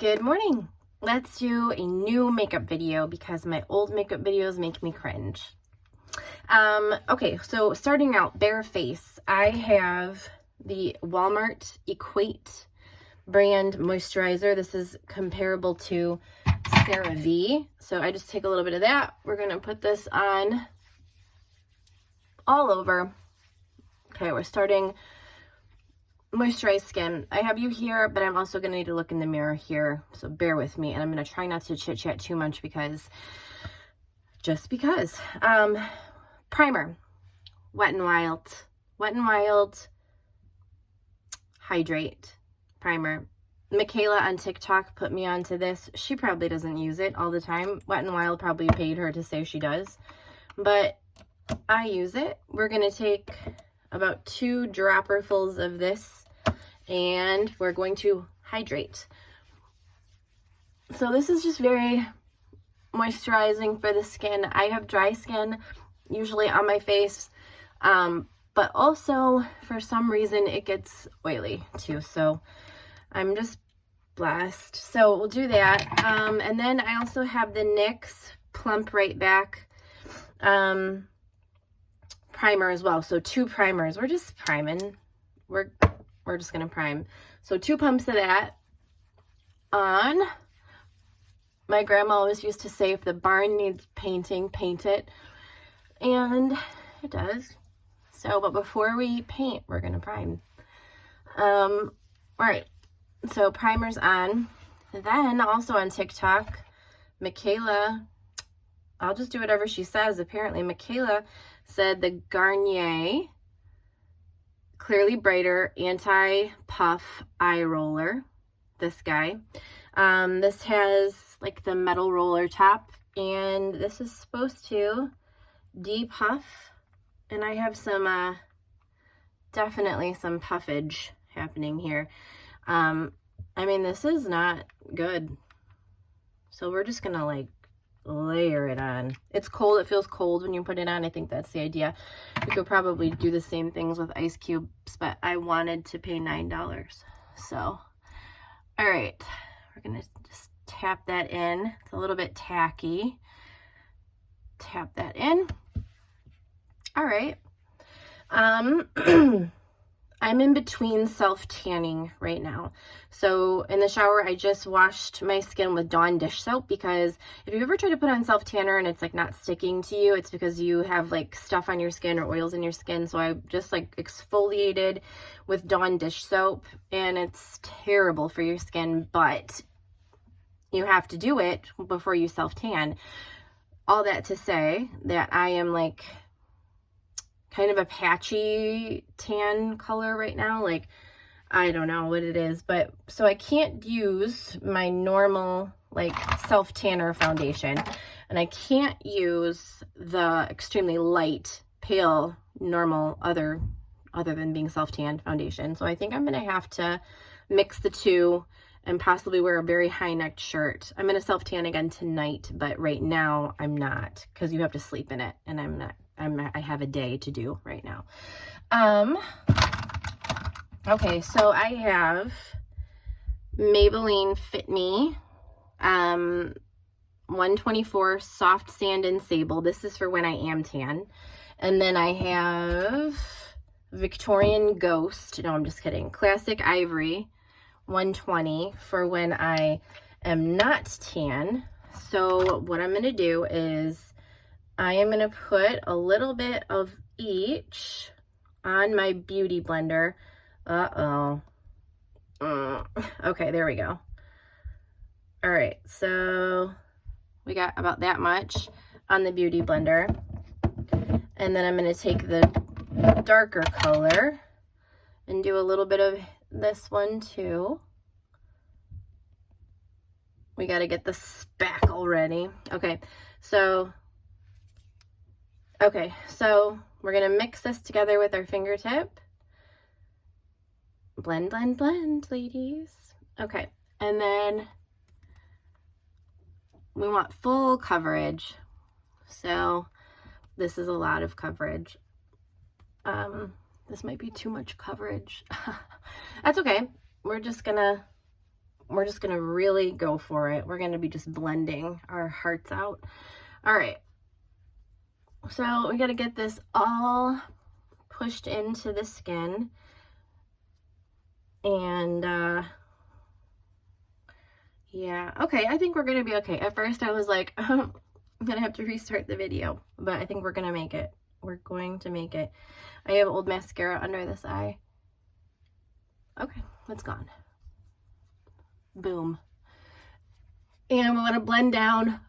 Good morning. Let's do a new makeup video because my old makeup videos make me cringe. Okay, so starting out, bare face. I have the Walmart Equate brand moisturizer. This is comparable to CeraVe. So I just take a little bit of that. We're going to put this on all over. Okay, we're starting moisturized skin. I have you here, but I'm also going to need to look in the mirror here, so bear with me. And I'm going to try not to chit chat too much just because. Primer, Wet n Wild Hydrate primer. Michaela on TikTok put me onto this. She probably doesn't use it all the time. Wet n Wild probably paid her to say she does, but I use it. We're going to take about 2 dropperfuls of this and we're going to hydrate. So this is just very moisturizing for the skin. I have dry skin usually on my face, but also for some reason it gets oily too, so I'm just blessed. So we'll do that. And then I also have the NYX Plump Right Back primer as well. So 2 primers. We're just priming. We're just gonna prime. So 2 pumps of that on. My grandma always used to say, if the barn needs painting, paint it. And it does. So, but before we paint, we're gonna prime. All right. So primer's on. Then also on TikTok, Michaela, I'll just do whatever she says. Apparently, Michaela said the Garnier Clearly Brighter Anti-Puff Eye Roller. This guy. This has like the metal roller top, and this is supposed to depuff. And I have some, definitely some puffage happening here. I mean, this is not good. So we're just gonna like layer it on. It's cold. It feels cold when you put it on. I think that's the idea. You could probably do the same things with ice cubes, but I wanted to pay $9. So, all right. We're going to just tap that in. It's a little bit tacky. Tap that in. All right. I'm in between self-tanning right now. So in the shower, I just washed my skin with Dawn dish soap, because if you ever try to put on self-tanner and it's like not sticking to you, it's because you have like stuff on your skin or oils in your skin. So I just like exfoliated with Dawn dish soap, and it's terrible for your skin, but you have to do it before you self-tan. All that to say that I am like kind of a patchy tan color right now. Like, I don't know what it is, but so I can't use my normal like self tanner foundation, and I can't use the extremely light pale normal other than being self tan foundation. So I think I'm gonna have to mix the two and possibly wear a very high necked shirt. I'm gonna self tan again tonight, but right now I'm not, because you have to sleep in it, and I'm not. I have a day to do right now. Okay, so I have Maybelline Fit Me 124 Soft Sand and Sable. This is for when I am tan. And then I have Victorian Ghost. No, I'm just kidding. Classic Ivory 120 for when I am not tan. So what I'm going to do is I am going to put a little bit of each on my beauty blender. Okay, there we go. All right, so we got about that much on the beauty blender. And then I'm going to take the darker color and do a little bit of this one too. We got to get the spackle ready. Okay, so we're going to mix this together with our fingertip. Blend, blend, blend, ladies. Okay, and then we want full coverage. So this is a lot of coverage. This might be too much coverage. That's okay. We're just going to we're just going to really go for it. We're going to be just blending our hearts out. All right. So we got to get this all pushed into the skin. And, yeah, okay, I think we're going to be okay. At first I was like, I'm going to have to restart the video, but I think we're going to make it. We're going to make it. I have old mascara under this eye. Okay, it's gone. Boom. And we want to blend down.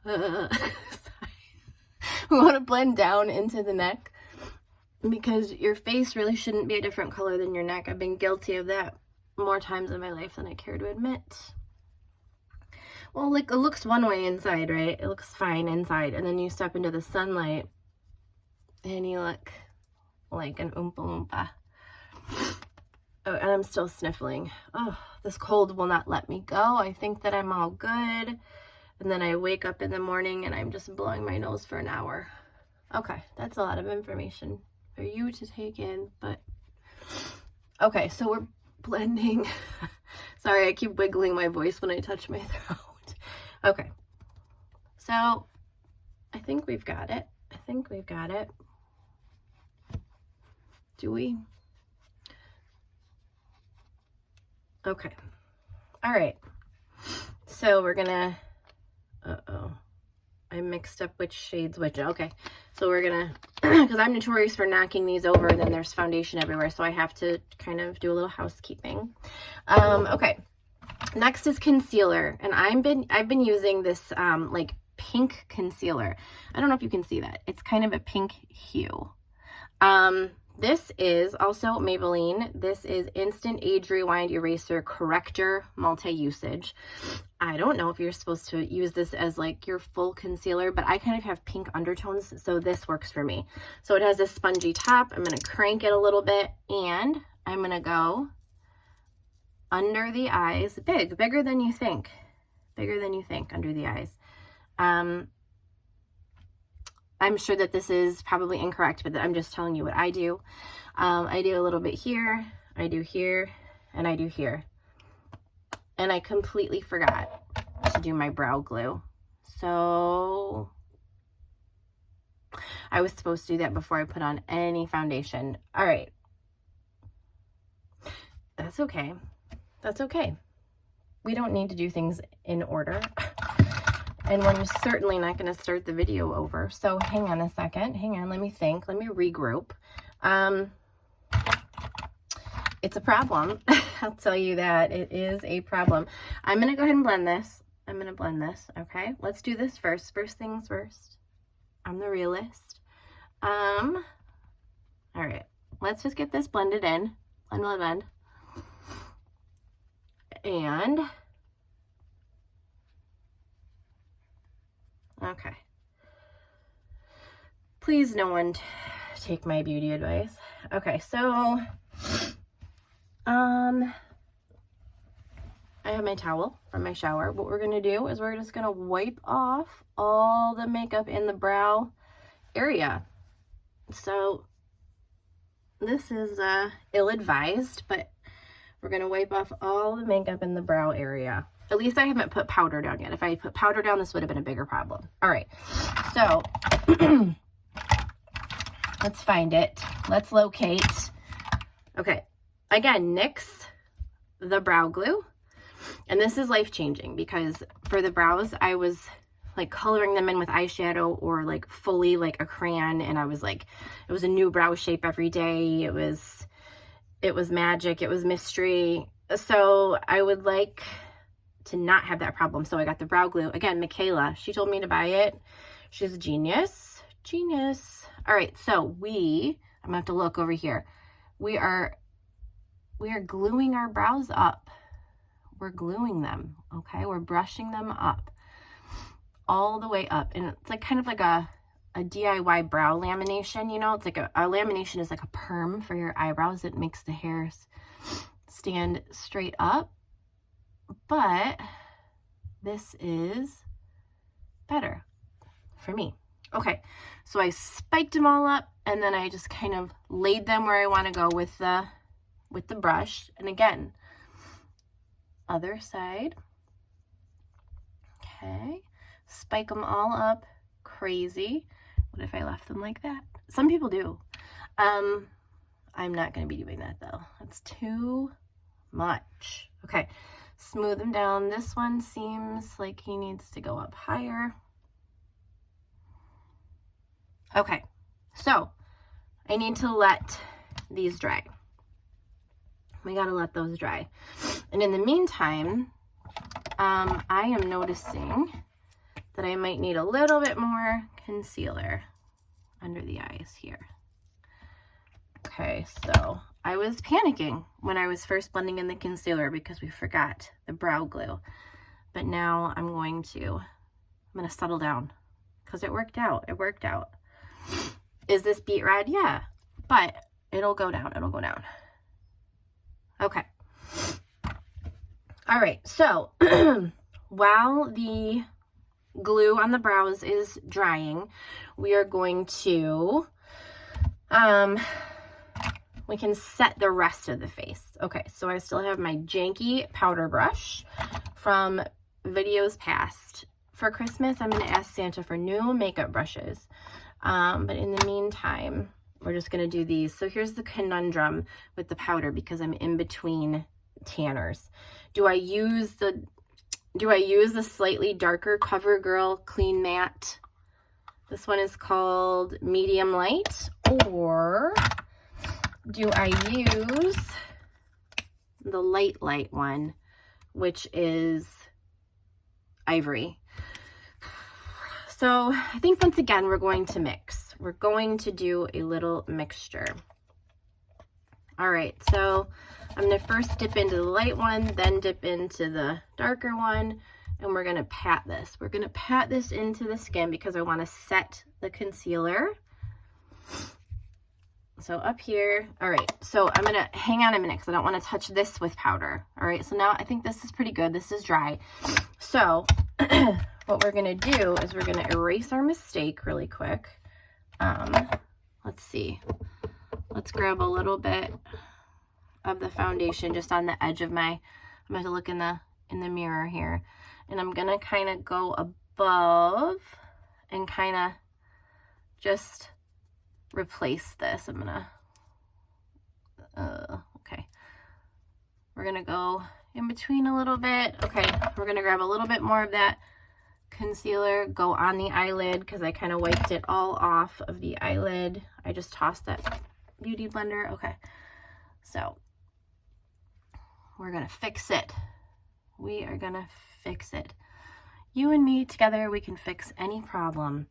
We want to blend down into the neck because your face really shouldn't be a different color than your neck. I've been guilty of that more times in my life than I care to admit. Well, like, it looks one way inside, right? It looks fine inside, and then you step into the sunlight and you look like an Oompa Loompa. Oh, and I'm still sniffling. Oh, this cold will not let me go. I think that I'm all good. And then I wake up in the morning and I'm just blowing my nose for an hour. Okay, that's a lot of information for you to take in, but okay, so we're blending. Sorry, I keep wiggling my voice when I touch my throat. Okay, so I think we've got it. I think we've got it. Do we? Okay. All right. So we're gonna, uh-oh, I mixed up which shades which. Okay. So we're gonna, because I'm notorious for knocking these over and then there's foundation everywhere. So I have to kind of do a little housekeeping. Okay. Next is concealer. And I've been using this, like pink concealer. I don't know if you can see that. It's kind of a pink hue. This is also Maybelline. This is Instant Age Rewind Eraser Corrector Multi-Usage. I don't know if you're supposed to use this as like your full concealer, but I kind of have pink undertones, so this works for me. So it has a spongy top. I'm going to crank it a little bit, and I'm going to go under the eyes. Bigger than you think. Bigger than you think under the eyes. I'm sure that this is probably incorrect, but I'm just telling you what I do. I do a little bit here, I do here, and I do here. And I completely forgot to do my brow glue. So I was supposed to do that before I put on any foundation. All right. That's okay. That's okay. We don't need to do things in order. And we're certainly not going to start the video over. So hang on a second. Hang on. Let me think. Let me regroup. It's a problem. I'll tell you that. It is a problem. I'm going to go ahead and blend this. I'm going to blend this. Okay. Let's do this first. First things first. I'm the realist. All right. Let's just get this blended in. Blend. And okay. Please, no one take my beauty advice. Okay, so I have my towel from my shower. What we're gonna do is we're just gonna wipe off all the makeup in the brow area. So this is ill-advised, but we're gonna wipe off all the makeup in the brow area. At least I haven't put powder down yet. If I had put powder down, this would have been a bigger problem. All right, so let's find it. Let's locate. Okay, again, NYX, the brow glue. And this is life-changing because for the brows, I was like coloring them in with eyeshadow or like fully like a crayon. And I was like, it was a new brow shape every day. It was magic. It was mystery. So I would like to not have that problem. So I got the brow glue. Again, Michaela, she told me to buy it. She's a genius. Genius. All right, so I'm gonna have to look over here. We are gluing our brows up. We're gluing them, okay? We're brushing them up all the way up. And it's like kind of like a DIY brow lamination, you know? It's like a lamination is like a perm for your eyebrows. It makes the hairs stand straight up. But this is better for me. Okay, so I spiked them all up and then I just kind of laid them where I want to go with the brush. And again, other side. Okay, spike them all up crazy. What if I left them like that? Some people do. I'm not going to be doing that though. That's too much. Okay, smooth them down. This one seems like he needs to go up higher. Okay, so I need to let these dry. We got to let those dry. And in the meantime, I am noticing that I might need a little bit more concealer under the eyes here. Okay, so I was panicking when I was first blending in the concealer because we forgot the brow glue. But now I'm going to settle down because it worked out. It worked out. Is this beet red? Yeah, but it'll go down. It'll go down. Okay. All right, so while the glue on the brows is drying, we are going to, we can set the rest of the face. Okay, so I still have my janky powder brush from videos past. For Christmas, I'm going to ask Santa for new makeup brushes. But in the meantime, we're just going to do these. So here's the conundrum with the powder because I'm in between tanners. Do I use the slightly darker CoverGirl Clean Matte? This one is called Medium Light. Or do I use the light one, which is Ivory? So I think once again, we're going to mix. We're going to do a little mixture. All right, so I'm gonna first dip into the light one, then dip into the darker one, and we're gonna pat this. We're gonna pat this into the skin because I wanna set the concealer. So up here, all right, so I'm gonna hang on a minute because I don't wanna touch this with powder. All right, so now I think this is pretty good. This is dry. So what we're gonna do is we're gonna erase our mistake really quick. Let's see. Let's grab a little bit of the foundation just on the edge of my, I'm going to look in the mirror here, and I'm going to kind of go above and kind of just replace this. I'm going to, okay. We're going to go in between a little bit. Okay, we're going to grab a little bit more of that concealer, go on the eyelid because I kind of wiped it all off of the eyelid. I just tossed that beauty blender. Okay, so we're gonna fix it. We are gonna fix it. You and me together, we can fix any problem.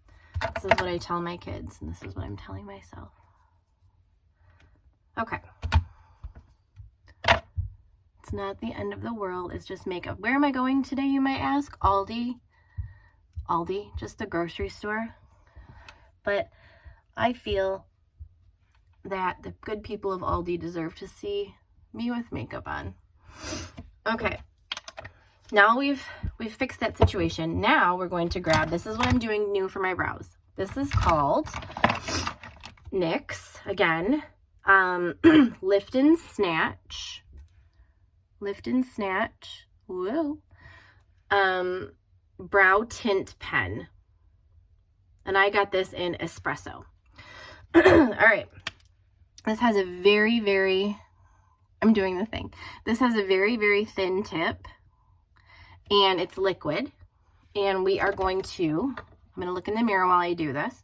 This is what I tell my kids, and this is what I'm telling myself. Okay. It's not the end of the world. It's just makeup. Where am I going today, you might ask? Aldi, just the grocery store. But I feel that the good people of Aldi deserve to see me with makeup on. Okay, now we've fixed that situation. Now we're going to grab, this is what I'm doing new for my brows. This is called NYX, again, Lift and Snatch, whoa, brow tint pen. And I got this in espresso. All right. This has a very, I'm doing the thing. This has a very thin tip, and it's liquid. And we are going to, I'm going to look in the mirror while I do this.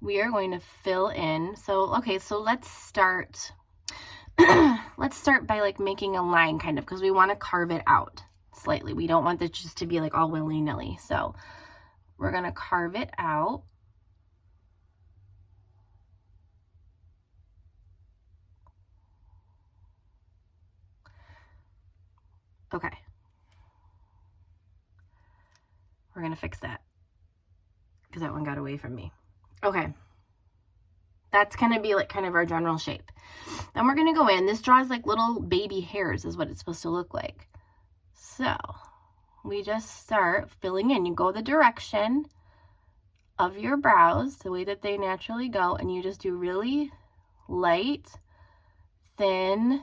We are going to fill in. So, okay, so let's start, by like making a line kind of, because we want to carve it out slightly. We don't want this just to be like all willy-nilly. So we're going to carve it out. Okay. We're going to fix that because that one got away from me. Okay. That's going to be like kind of our general shape. Then we're going to go in. This draws like little baby hairs is what it's supposed to look like. So we just start filling in. You go the direction of your brows, the way that they naturally go, and you just do really light, thin,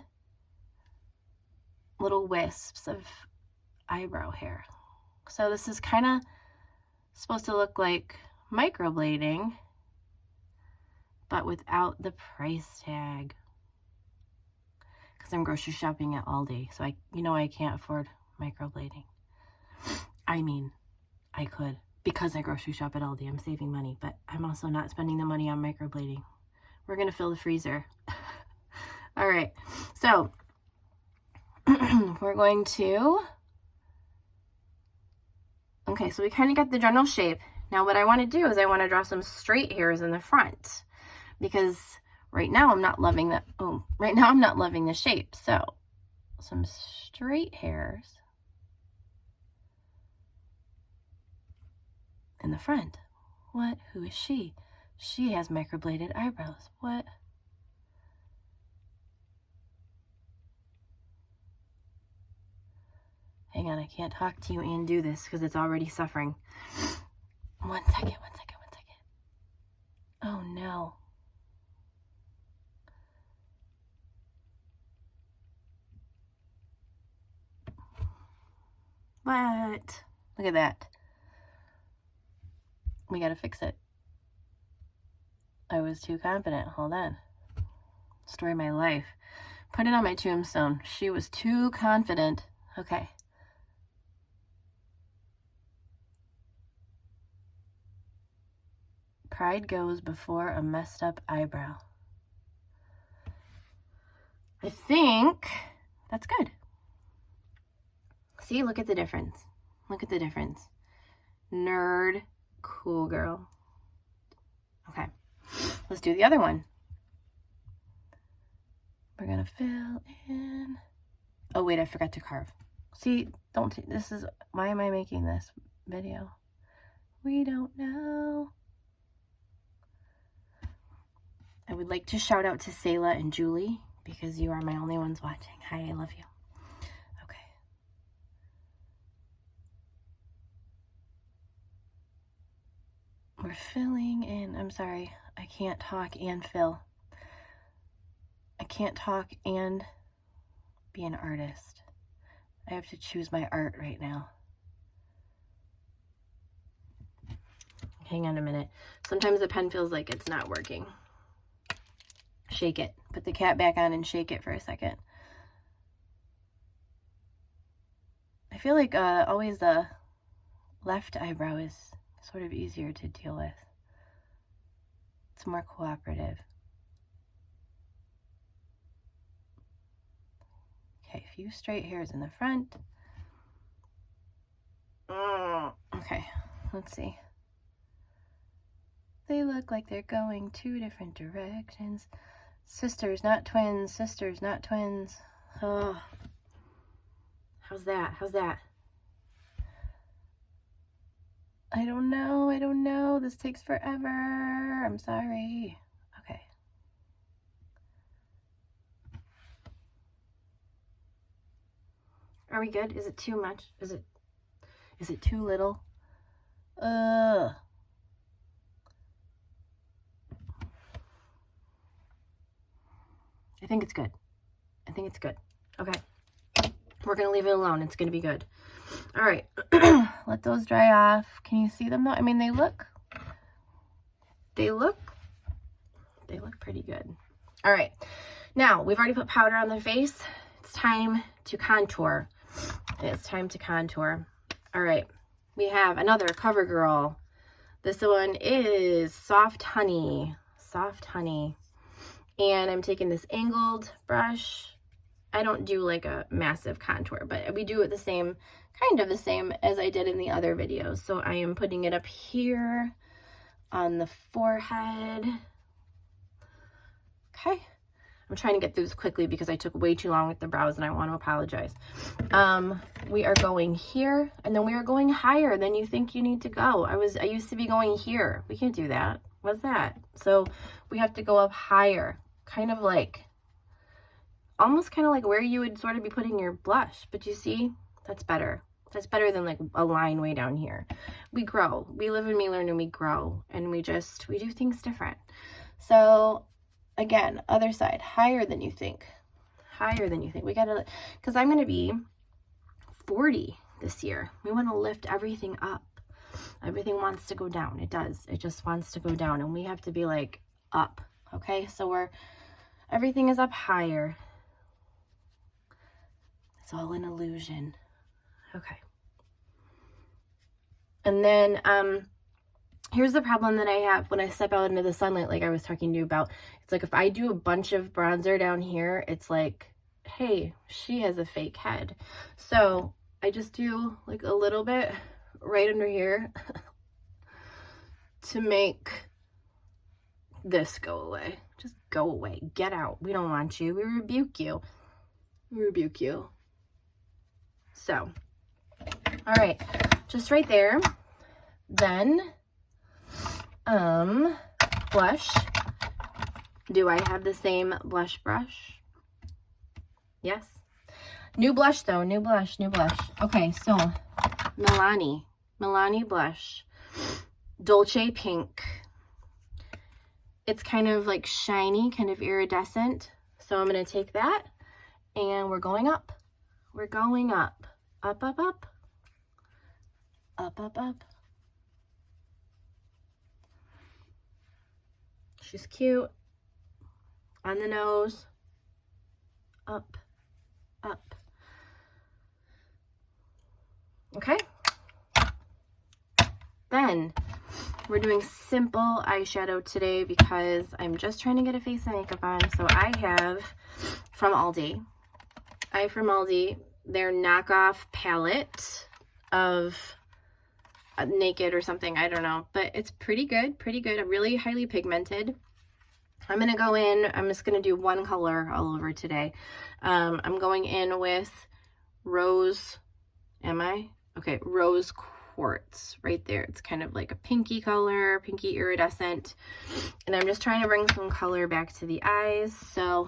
little wisps of eyebrow hair. So this is kind of supposed to look like microblading, but without the price tag. Because I'm grocery shopping at Aldi, so I can't afford microblading. I mean, I could, because I grocery shop at Aldi. I'm saving money, but I'm also not spending the money on microblading. We're going to fill the freezer. All right, so we're going to, okay, so we kind of got the general shape. Now what I want to do is I want to draw some straight hairs in the front, because right now I'm not loving that. Oh, right now I'm not loving the shape. So some straight hairs in the front. What? Who is she? She has microbladed eyebrows. What? Hang on, I can't talk to you and do this because it's already suffering. One second. Oh no. What? Look at that. We gotta fix it. I was too confident. Hold on. Story of my life. Put it on my tombstone. She was too confident. Okay. Pride goes before a messed up eyebrow. I think that's good. See, look at the difference. Look at the difference. Nerd, cool girl. Okay, let's do the other one. We're gonna fill in. Oh wait, I forgot to carve. See, why am I making this video? We don't know. I would like to shout out to Selah and Julie, because you are my only ones watching. Hi, I love you. Okay. We're filling in. I'm sorry, I can't talk and fill. I can't talk and be an artist. I have to choose my art right now. Hang on a minute. Sometimes the pen feels like it's not working. Shake it. Put the cap back on and shake it for a second. I feel like always the left eyebrow is sort of easier to deal with. It's more cooperative. Okay, a few straight hairs in the front. Okay, let's see. They look like they're going two different directions. Sisters, not twins. Sisters, not twins. Oh. How's that? How's that? I don't know. This takes forever. I'm sorry. Okay. Are we good? Is it too much? Is it too little? I think it's good. Okay. We're going to leave it alone. It's going to be good. All right. Let those dry off. Can you see them though? I mean, they look pretty good. All right. Now, we've already put powder on the face. It's time to contour. All right. We have another CoverGirl. This one is Soft Honey. And I'm taking this angled brush. I don't do like a massive contour, but we do it kind of the same as I did in the other videos. So I am putting it up here on the forehead. Okay. I'm trying to get through this quickly because I took way too long with the brows and I want to apologize. We are going here, and then we are going higher than you think you need to go. I used to be going here. We can't do that. What's that? So we have to go up higher, almost kind of like where you would sort of be putting your blush. But you see, that's better. That's better than like a line way down here. We grow. We live and we learn and we grow, and we do things different. So again, other side, higher than you think. We gotta, because I'm gonna be 40 this year. We want to lift everything up. Everything wants to go down. It does. It just wants to go down, and we have to be like up. Okay, so everything is up higher. It's all an illusion. Okay. And then here's the problem that I have when I step out into the sunlight, like I was talking to you about. It's like if I do a bunch of bronzer down here, it's like, hey, she has a fake head. So I just do like a little bit right under here to make this go away. Just go away. Get out. We don't want you. We rebuke you. We rebuke you. So, all right, just right there. Then, blush. Do I have the same blush brush? Yes. New blush though, new blush. Okay, so Milani blush, Dolce Pink. It's kind of like shiny, kind of iridescent. So I'm gonna take that and we're going up. We're going up, up, up, up, up, up, up. She's cute. On the nose, up, up. Okay. Then we're doing simple eyeshadow today because I'm just trying to get a face and makeup on. So I have from Aldi, their knockoff palette of Naked or something, I don't know, but it's pretty good, really highly pigmented. I'm gonna go in, I'm just gonna do one color all over today. I'm going in with Rose, Rose Quartz right there. It's kind of like a pinky color, pinky iridescent, and I'm just trying to bring some color back to the eyes. So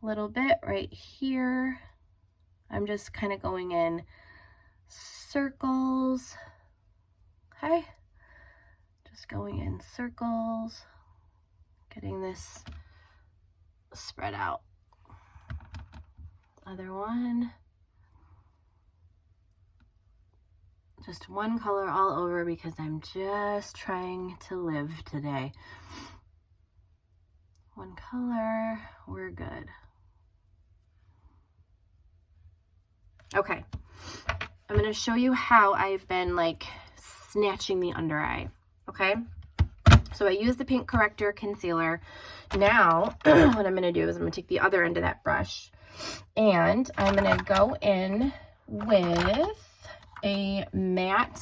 a little bit right here. I'm just kind of going in circles. Okay, just going in circles, getting this spread out. Other one, just one color all over because I'm just trying to live today. One color, we're good. Okay, I'm going to show you how I've been like snatching the under eye. Okay, so I use the pink corrector concealer. Now what I'm going to do is I'm going to take the other end of that brush and I'm going to go in with a matte,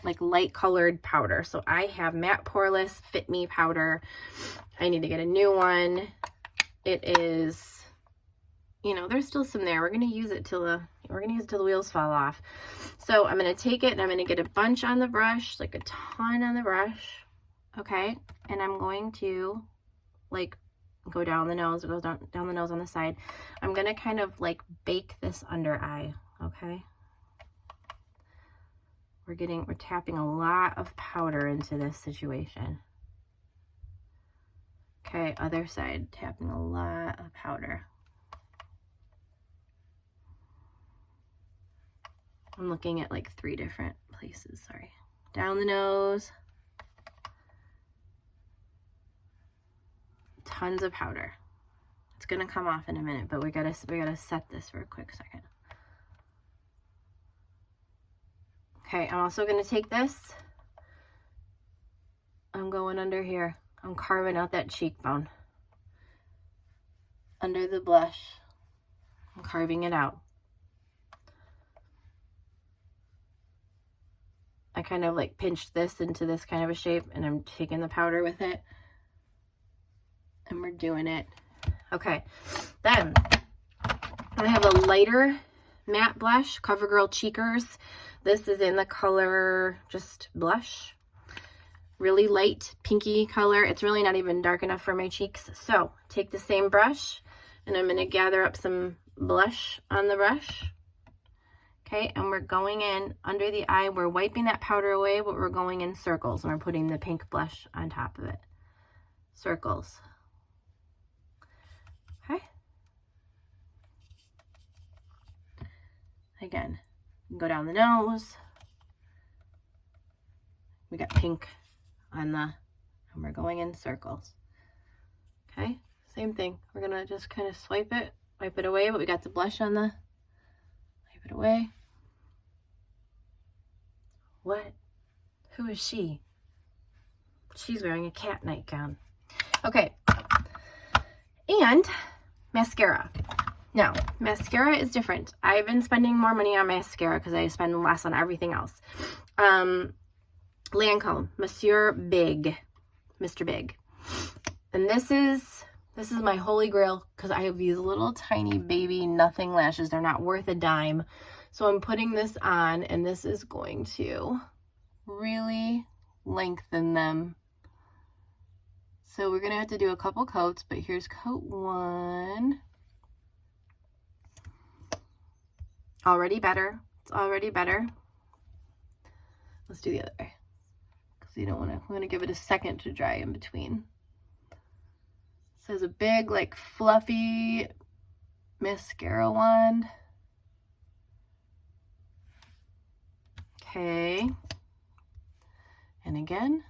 like light colored powder. So I have Matte Poreless Fit Me powder. I need to get a new one. It is, you know, there's still some there. We're going to use it till the wheels fall off. So I'm going to take it and I'm going to get a bunch on the brush, like a ton on the brush. Okay. And I'm going to like go down the nose, go down the nose on the side. I'm going to kind of like bake this under eye. Okay. We're tapping a lot of powder into this situation. Okay. Other side, tapping a lot of powder. I'm looking at like 3 different places, sorry. Down the nose. Tons of powder. It's gonna come off in a minute, but we gotta set this for a quick second. Okay, I'm also gonna take this. I'm going under here. I'm carving out that cheekbone. Under the blush. I'm carving it out. I kind of like pinched this into this kind of a shape and I'm taking the powder with it and we're doing it. Okay, then I have a lighter matte blush, CoverGirl Cheekers. This is in the color just blush, really light pinky color. It's really not even dark enough for my cheeks. So take the same brush and I'm going to gather up some blush on the brush. Okay, and we're going in under the eye. We're wiping that powder away, but we're going in circles and we're putting the pink blush on top of it. Circles. Okay. Again, Go down the nose. We got pink on and we're going in circles. Okay, same thing. We're gonna just kind of wipe it away, but we got the blush on wipe it away. What? Who is she? She's wearing a cat nightgown. Okay, and mascara. Now, mascara is different. I've been spending more money on mascara because I spend less on everything else. Lancome, Mr. Big. And this is my holy grail because I have these little tiny baby nothing lashes. They're not worth a dime. So I'm putting this on, and this is going to really lengthen them. So we're going to have to do a couple coats, but here's coat 1. Already better. It's already better. Let's do the other eye. Because you don't want to, I'm going to give it a second to dry in between. So there's a big, like, fluffy mascara wand. Okay. And again.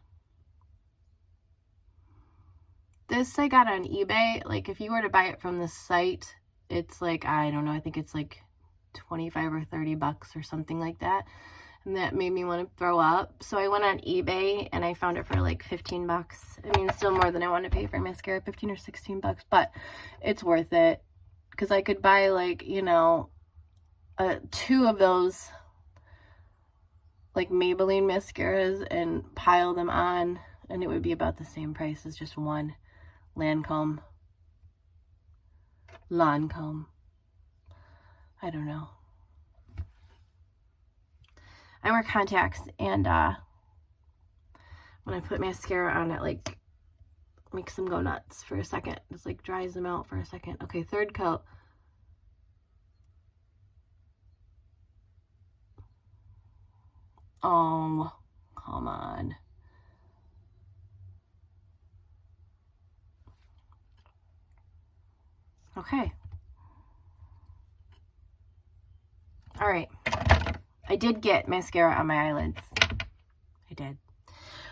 This I got on eBay. Like, if you were to buy it from the site, it's like, I don't know, I think it's like 25 or 30 bucks or something like that. And that made me want to throw up. So I went on eBay and I found it for like 15 bucks. I mean, still more than I want to pay for mascara, 15 or 16 bucks, but it's worth it. Because I could buy, like, you know, 2 of those like Maybelline mascaras and pile them on, and it would be about the same price as just one Lancome. I don't know. I wear contacts, and when I put mascara on, it like makes them go nuts for a second. It's like dries them out for a second. Okay, third coat. Oh, come on. Okay. All right. I did get mascara on my eyelids. I did.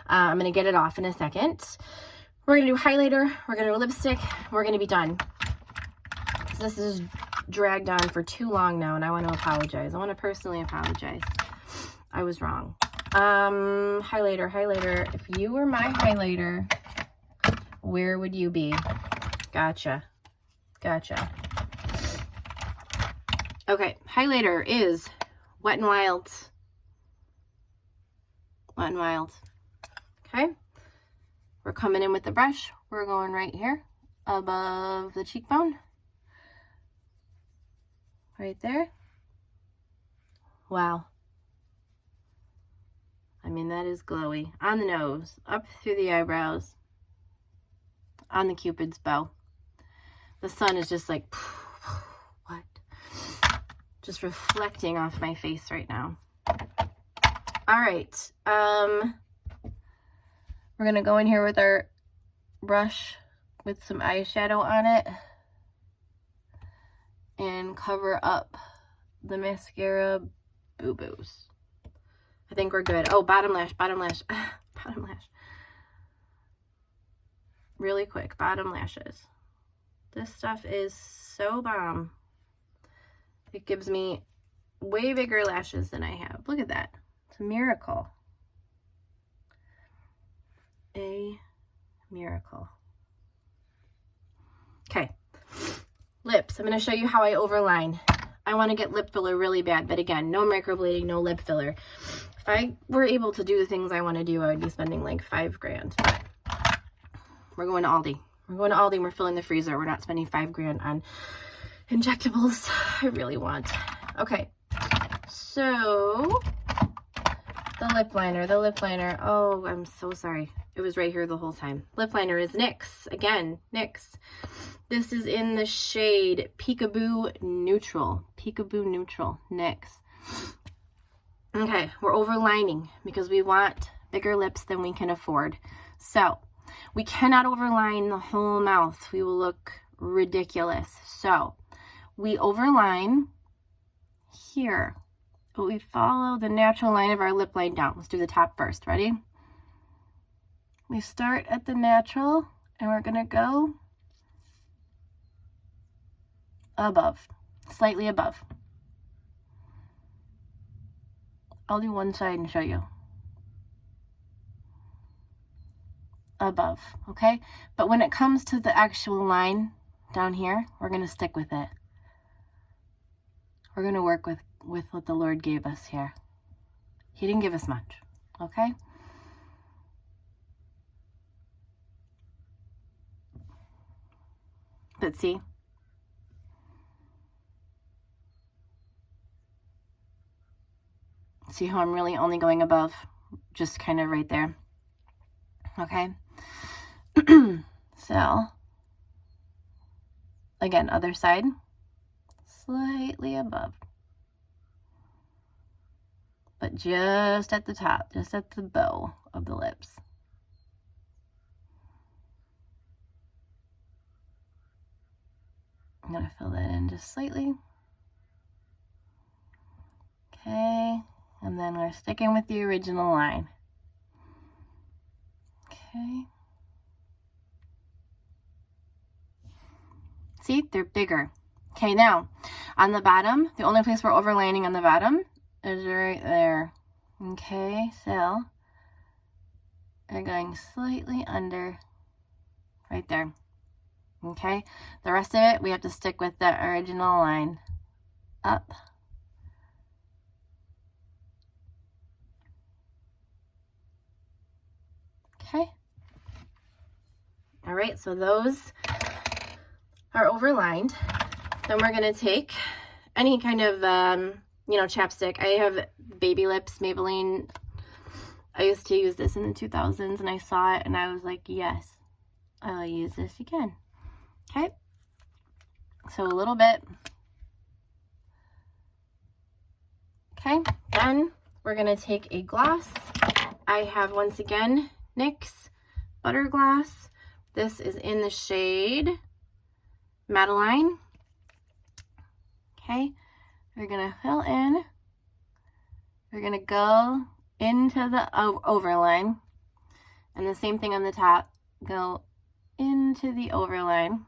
I'm going to get it off in a second. We're going to do highlighter. We're going to do lipstick. We're going to be done. This is dragged on for too long now, and I want to apologize. I want to personally apologize. I was wrong. Highlighter. If you were my highlighter, where would you be? Gotcha. Okay, highlighter is Wet n Wild. Okay. We're coming in with the brush. We're going right here above the cheekbone. Right there. Wow. I mean, that is glowy. On the nose, up through the eyebrows, on the Cupid's bow. The sun is just like, what? Just reflecting off my face right now. All right. We're going to go in here with our brush with some eyeshadow on it and cover up the mascara boo-boos. I think we're good. Oh, bottom lash. Really quick, bottom lashes. This stuff is so bomb. It gives me way bigger lashes than I have. Look at that. It's a miracle. A miracle. Okay. Lips. I'm going to show you how I overline. I want to get lip filler really bad, but again, no microblading, no lip filler. If I were able to do the things I want to do, I would be spending like $5,000. We're going to Aldi. We're filling the freezer. We're not spending $5,000 on injectables. I really want. Okay. So the lip liner. Oh, I'm so sorry. It was right here the whole time. Lip liner is NYX. Again, NYX. This is in the shade Peekaboo Neutral. NYX. Okay, we're overlining because we want bigger lips than we can afford. So we cannot overline the whole mouth. We will look ridiculous. So we overline here. but we follow the natural line of our lip line down. Let's do the top first. Ready? We start at the natural and we're gonna go above, slightly above. I'll do one side and show you. Above, okay? But when it comes to the actual line down here, we're gonna stick with it. We're gonna work with what the Lord gave us here. He didn't give us much, okay? But see, see how I'm really only going above, just kind of right there, okay? So, again, other side, slightly above, but just at the top, just at the bow of the lips. I'm gonna fill that in just slightly. Okay, and then we're sticking with the original line. Okay. See, they're bigger. Okay, now on the bottom, the only place we're overlining on the bottom is right there. Okay, so we're going slightly under right there. Okay, the rest of it, we have to stick with the original line. Up. Okay. All right, so those are overlined. Then we're gonna take any kind of, chapstick. I have Baby Lips, Maybelline. I used to use this in the 2000s and I saw it and I was like, yes, I will use this again. Okay, so a little bit. Okay, then we're gonna take a gloss. I have, once again, NYX Butter Gloss. This is in the shade Madeline. Okay, we're gonna fill in. We're gonna go into the overline. And the same thing on the top. Go into the overline.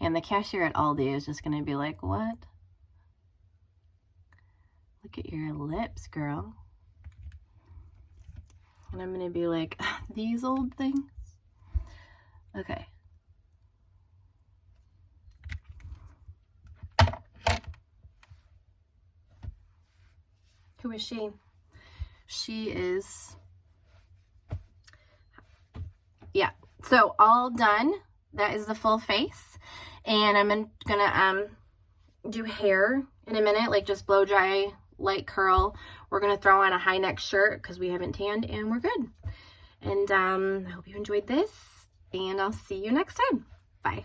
And the cashier at Aldi is just gonna be like, what? Look at your lips, girl. And I'm gonna be like, these old things? Okay. Who is she? She is, yeah. So all done. That is the full face. And I'm gonna do hair in a minute, like just blow dry, light curl. We're gonna throw on a high neck shirt because we haven't tanned and we're good. And I hope you enjoyed this and I'll see you next time. Bye.